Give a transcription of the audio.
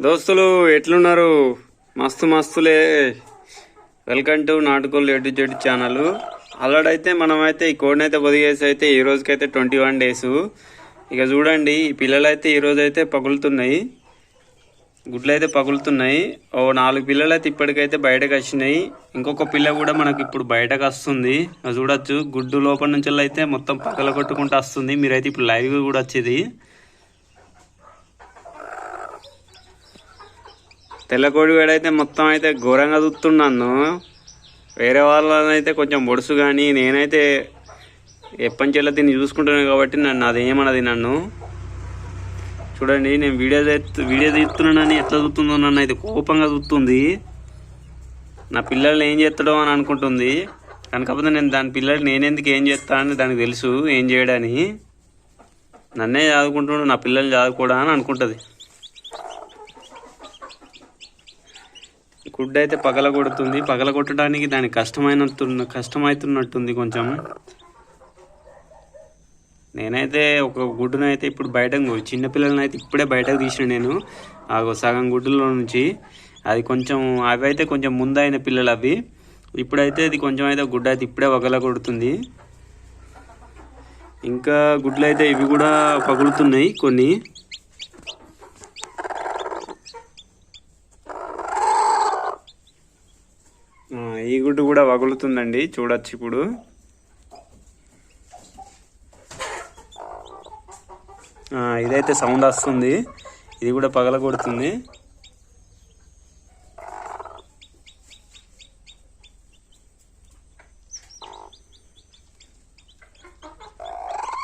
దోస్తులు ఎట్లున్నారు? మస్తు మస్తులే. వెల్కమ్ టు నాటుకోళ్ళు ఎటు జెడ్ ఛానల్. ఆల్రెడీ అయితే మనమైతే ఈ కోడిని అయితే పొదిగేసి అయితే ఈ రోజుకైతే 21 days. ఇక చూడండి, ఈ పిల్లలు అయితే ఈ రోజు అయితే పగులుతున్నాయి, గుడ్లు అయితే పగులుతున్నాయి. ఓ 4 పిల్లలు అయితే ఇప్పటికైతే బయటకు వచ్చినాయి. ఇంకొక పిల్ల కూడా మనకి ఇప్పుడు బయటకు వస్తుంది. చూడొచ్చు, గుడ్డు లోపల నుంచి అయితే మొత్తం పగల కొట్టుకుంటూ వస్తుంది. మీరైతే ఇప్పుడు లైవ్ కూడా వచ్చేది. తెల్లకోడి వేడైతే మొత్తం అయితే ఘోరంగా చూస్తున్నాను. వేరే వాళ్ళనైతే కొంచెం బొడుసు, కానీ నేనైతే ఎప్పటికెళ్ళ దీన్ని చూసుకుంటున్నాను కాబట్టి నన్ను అదేమన్నది. నన్ను చూడండి, నేను వీడియో తీస్తున్నానని ఎట్లా చూస్తుందో నన్ను అయితే కోపంగా చూస్తుంది. నా పిల్లల్ని ఏం చేస్తాడో అని అనుకుంటుంది. కాకపోతే నేను దాని పిల్లలు నేనెందుకు ఏం చేస్తా అని దానికి తెలుసు ఏం చేయడని. నన్నే చదువుకుంటున్నాడు, నా పిల్లల్ని చదువుకోడా అని అనుకుంటుంది. గుడ్డ అయితే పగల కొడుతుంది. పగల కొట్టడానికి దానికి కష్టమవుతున్నట్టుంది కొంచెం. నేనైతే ఒక గుడ్డునైతే ఇప్పుడు బయటకు, చిన్నపిల్లలని అయితే ఇప్పుడే బయటకు తీసిన నేను ఆ సగం గుడ్డులో నుంచి. అది కొంచెం, అవి అయితే కొంచెం ముందైన పిల్లలు అవి. ఇప్పుడైతే అది కొంచెం అయితే గుడ్డ అయితే ఇప్పుడే పగల కొడుతుంది. ఇంకా గుడ్లు అయితే ఇవి కూడా పగులుతున్నాయి కొన్ని. ఈ గుడ్డు కూడా పగులుతుందండి, చూడొచ్చు ఇప్పుడు. ఇదైతే సౌండ్ వస్తుంది, ఇది కూడా పగల కొడుతుంది.